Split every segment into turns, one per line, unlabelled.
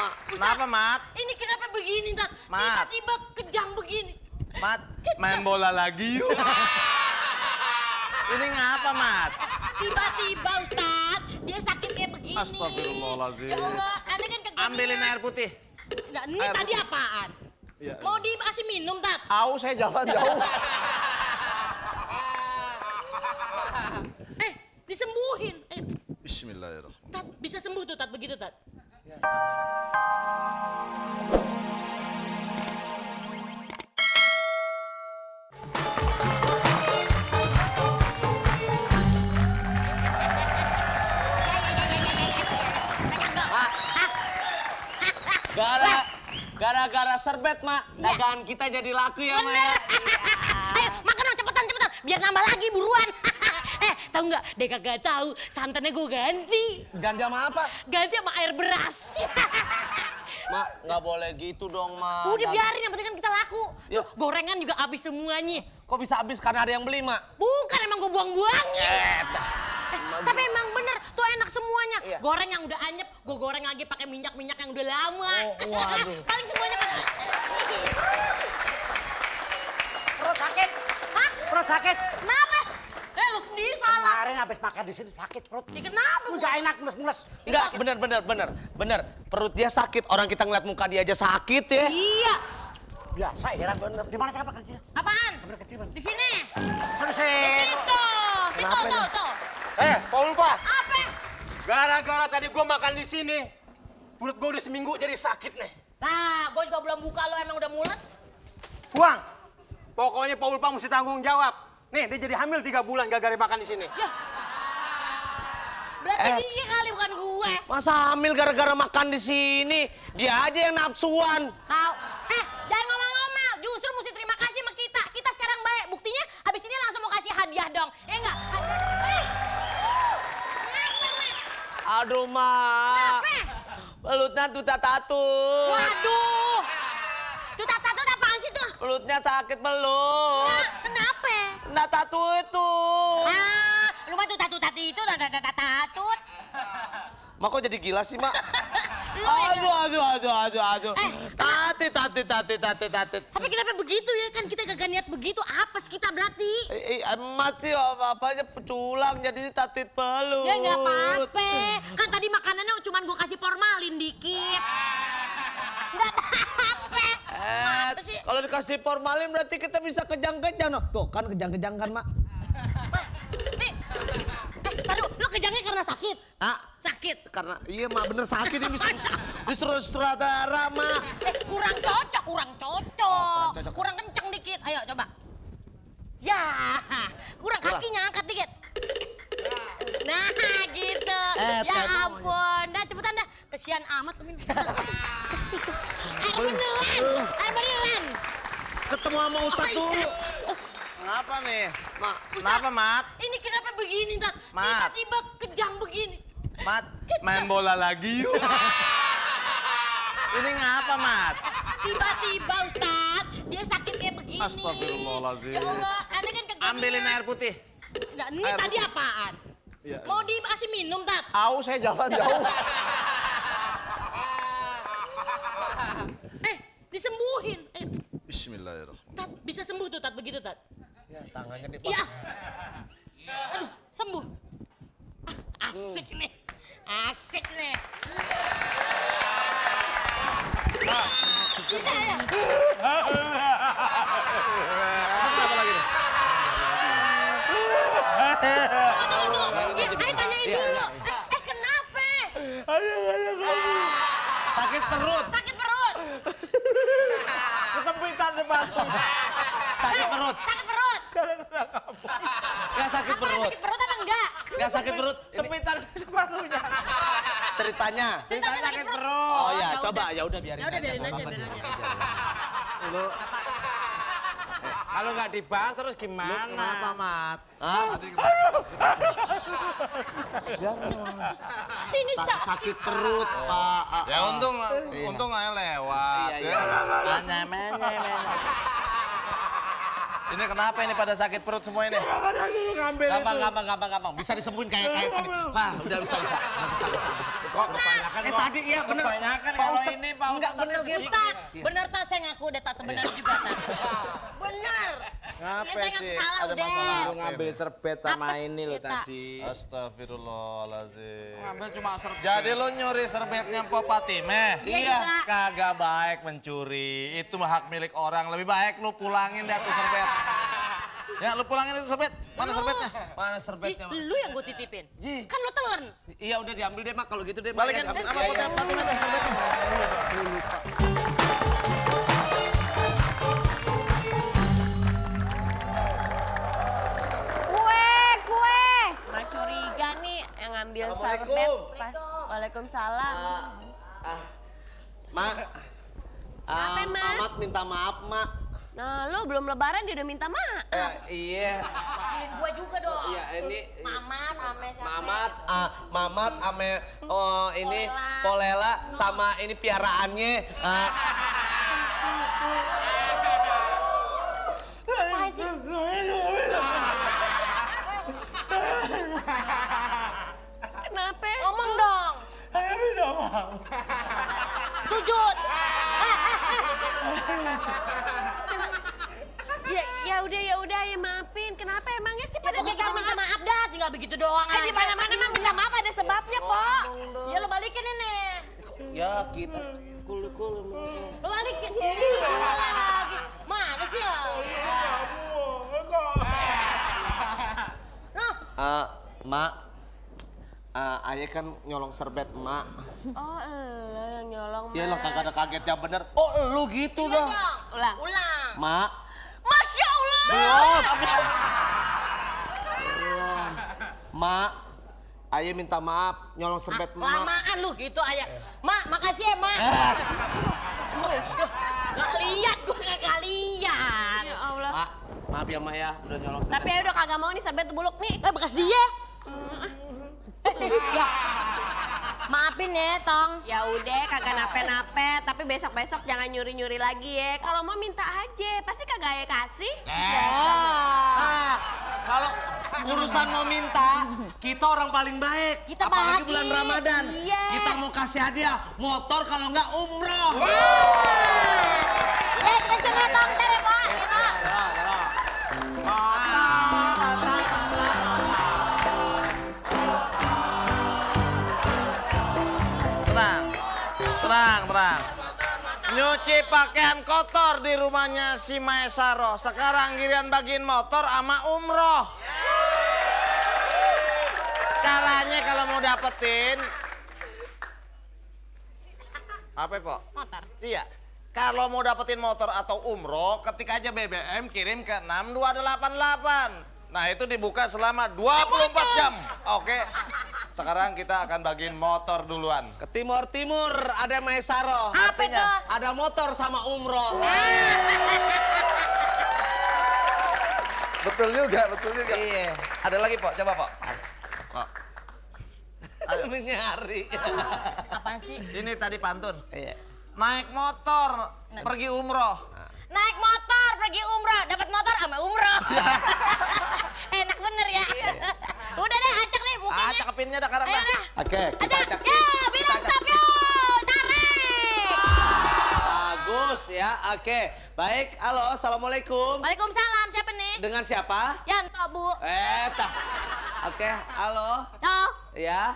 Mak,
Kenapa, Mat?
Ini kenapa begini, Tat?
Mat.
Tiba-tiba kejang begini.
Mat, main bola lagi yuk. Ini ngapa, Mat?
Tiba-tiba, Ustaz, dia sakit kayak begini.
Astagfirullahaladzim.
Ya Allah, Anda kan kegeningan.
Ambilin air putih.
Nggak, ini
Air
tadi
putih.
apaan?
Ya.
Mau dikasih minum, Tat?
Aus, saya jalan jauh.
Disembuhin.
Bismillahirrahmanirrahim.
Tat, bisa sembuh tuh, Tat, begitu, Tat.
Gara-gara serbet, Mak. Dagangan kita jadi laku ya, Mak.
Bener. Ayo, makan dong, cepetan, biar nambah lagi buruan. Tahu nggak? Dia kagak tahu, santannya gue ganti.
Ganti sama apa?
Ganti sama air beras.
Mak, nggak boleh gitu dong, Mak.
Udah biarin, yang penting kan kita laku.
Yuk.
Tuh, gorengan juga habis semuanya.
Kok bisa habis karena ada yang beli, Mak?
Bukan, emang gue buang-buangin. Tapi emang bener, tuh enak semuanya.
Iya.
Goreng yang udah anyep, gue goreng lagi pakai minyak-minyak yang udah lama.
Oh, waduh.
Paling semuanya pada.
Perut sakit.
Hah?
Perut sakit.
Kenapa? Lu sendiri salah.
Kemarin habis makan di sini sakit perut.
Ya, kenapa?
Enggak enak mules-mules.
Enggak, bener. Perut dia sakit. Orang kita ngeliat muka dia aja sakit ya.
Iya.
Biasa ya bener. Di mana saya kamar kecil?
Apaan?
Kamar kecil.
Di sini.
Selesai.
Situ. Tuh.
Paul Pak,
Apa?
gara-gara tadi gua makan di sini, perut gua udah seminggu jadi sakit nih.
Nah, gue juga belum buka, lo emang udah mules?
Buang. Pokoknya Paul Pak mesti tanggung jawab. Nih, dia jadi hamil 3 bulan gara-gara makan di sini.
Ya. Berarti dia kali bukan gue.
Masa hamil gara-gara makan di sini? Dia aja yang nafsuan.
Kau, jangan ngomel-ngomel. Justru mesti terima kasih sama kita. Kita sekarang baik. Buktinya habis ini langsung mau kasih hadiah dong. Ya enggak?
Aduh, Mak.
Kenapa?
Pelutnya tatu.
Waduh. Tuh tata apaan sih tuh?
Pelutnya sakit pelut.
Kenapa?
Nah, tatu itu.
Lu mah tuh tatu itu, tatut.
Mak kok jadi gila sih, Mak? Aduh. Tati.
Tapi kenapa begitu ya? Kan kita kagak niat begitu. Apes kita berarti.
Masih apa-apanya peculang jadi tatit pelut.
Ya nggak apa-apa. Kan tadi makanannya cuma gue kasih formalin dikit. Nggak apa-apa. Apa sih?
Kalau dikasih formalin berarti kita bisa kejang-kejang. Tuh kan kejang-kejang kan, Mak?
Nih. Taduh, lo kejangnya karena sakit?
Ah,
Sakit.
karena iya, Mak, bener sakit ini disuruh sutradara, Mak.
Kurang cocok. Kurang kenceng dikit. Ayo coba. Ya, kurang kakinya angkat dikit. Nah, gitu. Ya ampun. Dah cepetan dah. Kesian amat lu minum. Air beneran.
Ketemu sama Ustadz dulu.
Kenapa nih?
Mak,
Kenapa, Mat?
Ini kenapa begini, Tat?
Mat.
Tiba-tiba kejang begini.
Mat, main bola lagi yuk. Ini ngapa, Mat?
Tiba-tiba, Ustaz, dia sakit kayak begini.
Astagfirullahaladzim.
Ya Allah, Anda kan kegeningan.
Ambilin air putih.
Nggak, ini
Air
tadi
putih.
apaan?
Ya.
Mau dikasih minum, Tat?
Aus, saya jalan jauh.
Disembuhin.
Bismillahirrahmanirrahim.
Tat, bisa sembuh tuh, Tat, begitu, Tat.
ya, tangannya dipak.
Iya. Aduh, sembuh. Asik nih. Bisa ya?
Kenapa lagi nih?
Tunggu. Ya, ayo tanyain
Iya,
dulu.
iya.
Kenapa?
Sakit perut.
Sakit perut.
Kesempitan sepatu.
Sakit perut.
Sakit perut.
Nggak sakit
Apa,
perut.
sakit perut apa enggak?
Nggak sakit perut. Ini
Sempitan sepatunya.
ceritanya.
Ceritanya sakit perut.
Oh
ya
ya,
udah.
coba. Ya udah biarin
Ya udah, biarin
Nggak
aja,
apa-apa,
biarin
biarin
aja.
Lu,
Kalau nggak dibahas terus gimana?
kenapa, Mat?
Hah?
Ini
Sakit perut, Pak.
Ya untung aja lewat.
Iya.
Ya. Menye. Ini kenapa ini pada sakit perut semua ini?
Ada suruh ngambil
Gampang. Bisa disembuhin kayak tadi. Wah, udah bisa.
Kok
Tadi iya bener.
kebanyakan
Pak
kalau
Ustadz,
ini Pak
enggak
Ustadz.
bener gitu.
Ustaz, bener tak saya ngaku udah tak sebenar juga tak. Bener.
Ngapa
Ya saya ngaku
sih?
salah
Ada
udah.
masalah.
Lu ngambil serbet sama
Apa
ini lo
kita?
tadi.
Astagfirullahaladzim.
Ngambil cuma serbet.
Jadi lo nyuri serbetnya Mpok Fatimah?
Iya, juga.
Kagak baik mencuri. Itu mah hak milik orang. Lebih baik lu pulangin deh tuh serbet. Ya lu pulangin itu serbet. Mana serbetnya?
Mana serbetnya, Mak?
Lu yang gue titipin.
Ji.
Kan lu telan.
Iya udah diambil deh, Mak. Kalau gitu deh, Mak.
Balikin
Ya,
sama
diambil.
Mpok Fatimah tuh serbetnya.
Kue. Nggak curiga nih yang ngambil serbet
Assalamualaikum.
pas. Waalaikumsalam.
Mak.
Apa, Mak?
Mamat minta maaf, Mak.
Nah, lo belum lebaran dia udah minta maaf.
Iya.
Gua juga dong.
Iya, ini
Mamat ame siapa?
Mamat ame ini
Polela.
Polela sama ini piaraannya.
Apaan sih? Kenapa?
Ngomong dong.
Saya minta maaf.
Sujud.
Ya udah ya maafin. Kenapa emangnya sih pada
Pokoknya
minta
kita minta
maaf?
maaf dah, tinggal begitu doang aja.
Di mana-mana mah minta maaf ada sebabnya, Pok.
Ya lo balikin ini.
Ya kita kul.
Lo balikin. Iya lagi. Mana sih ya? Noh,
Mak. Ayah kan nyolong serbet, Mak.
Oh, yang nyolong.
Ya lo
Mak.
kagak ada kagetnya bener. Oh, lu gitu
iya
dong.
dong.
Ulang.
Ulang.
Mak.
Masya Allah.
Belum. Mak. Ayah minta maaf nyolong serbet, Mak.
Lamaan lu gitu ayah. Mak, makasih ya, Mak. Gak lihat, gue kagak lihat.
Ya Allah.
Mak, maaf ya, Mak ya, udah nyolong serbet.
Tapi ya udah kagak mau nih serbet buluk nih.
Bekas dia. Ya. Maafin ya, Tong.
Ya udah kagak nape-nape, tapi besok-besok jangan nyuri-nyuri lagi ya. Kalau mau minta aja, pasti kagak ya kasih.
Kalau urusan mau minta, kita orang paling baik.
Kita
Apalagi
baik.
bulan Ramadan.
Iya.
Kita mau kasih hadiah motor kalau nggak umroh.
Kenceng ya, Tong. Ntar ya, Pak. Ya, Pak.
Tenang. Nyuci pakaian kotor di rumahnya si Maesaro. Sekarang giliran bagiin motor sama umroh. Caranya kalau mau dapetin... Apa, Pok?
Motor.
Iya. Kalau mau dapetin motor atau umroh, ketik aja BBM kirim ke 6288. Nah, itu dibuka selama 24 jam. Oke. Sekarang kita akan bagiin motor duluan.
Ke timur ada Maesaro.
Apa itu?
Ada motor sama umroh.
Betul juga.
Iya.
Ada lagi, Pok? Coba, Pok. Pok.
Ini nyari.
Apaan sih?
Ini tadi pantun.
Iya.
Naik motor, pergi umroh.
Naik motor, pergi umroh. Dapat motor sama umroh. Enak bener ya. Udah deh, acak nih mukanya.
Cakepinnya dah sekarang
Ayo
dah.
dah.
Oke, kita
Acak.
acak.
Yo, bilang stop yo. Tarik.
Bagus ya. Oke. Baik. Halo, assalamualaikum.
Waalaikumsalam, siapa nih?
Dengan siapa?
Yanto, Bu.
Tah. Oke, halo.
Tuh.
Ya.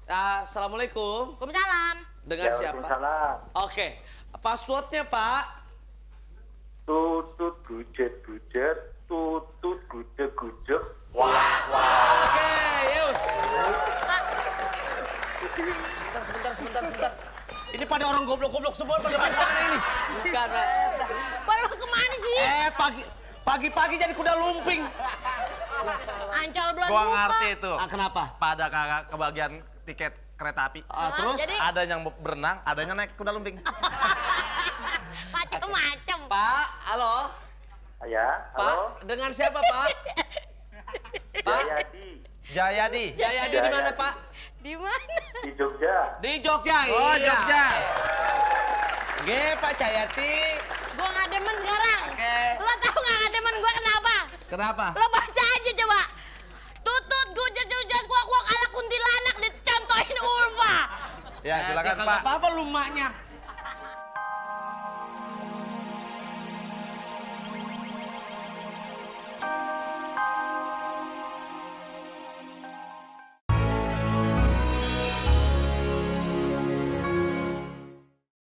Assalamualaikum.
Waalaikumsalam.
Dengan siapa? Oke. Passwordnya, Pak?
Tutut gujet, tutut gujek.
Oke, yus. Sebentar. Ini pada orang goblok-goblok semua pada mana ini? Bukan, Pak.
Baru kemana sih?
Pagi-pagi jadi kuda lumping.
Ancol belum
Gua
buka.
ngerti itu.
Kenapa?
Pada kakak kebagian tiket kereta api.
Terus?
jadi-
Ada yang berenang, adanya naik kuda lumping.
Macem-macem.
Pak, halo.
Ya, halo.
Pak, dengan siapa, Pak? Pak?
Jayadi
Jayadi di mana, Pak?
Di mana?
di Jogja.
Di Jogja.
Oh,
iya.
Jogja.
Oke, Pak Jayati.
Gua nggak demen sekarang.
Oke.
Lo tau nggak demen
Kenapa?
Lo baca aja coba. Tutut gujet gujet kuak kuak ala kuntilanak dicontohin Ulfa.
Ya silakan
Kagak
Pak.
apa-apa lu maknya.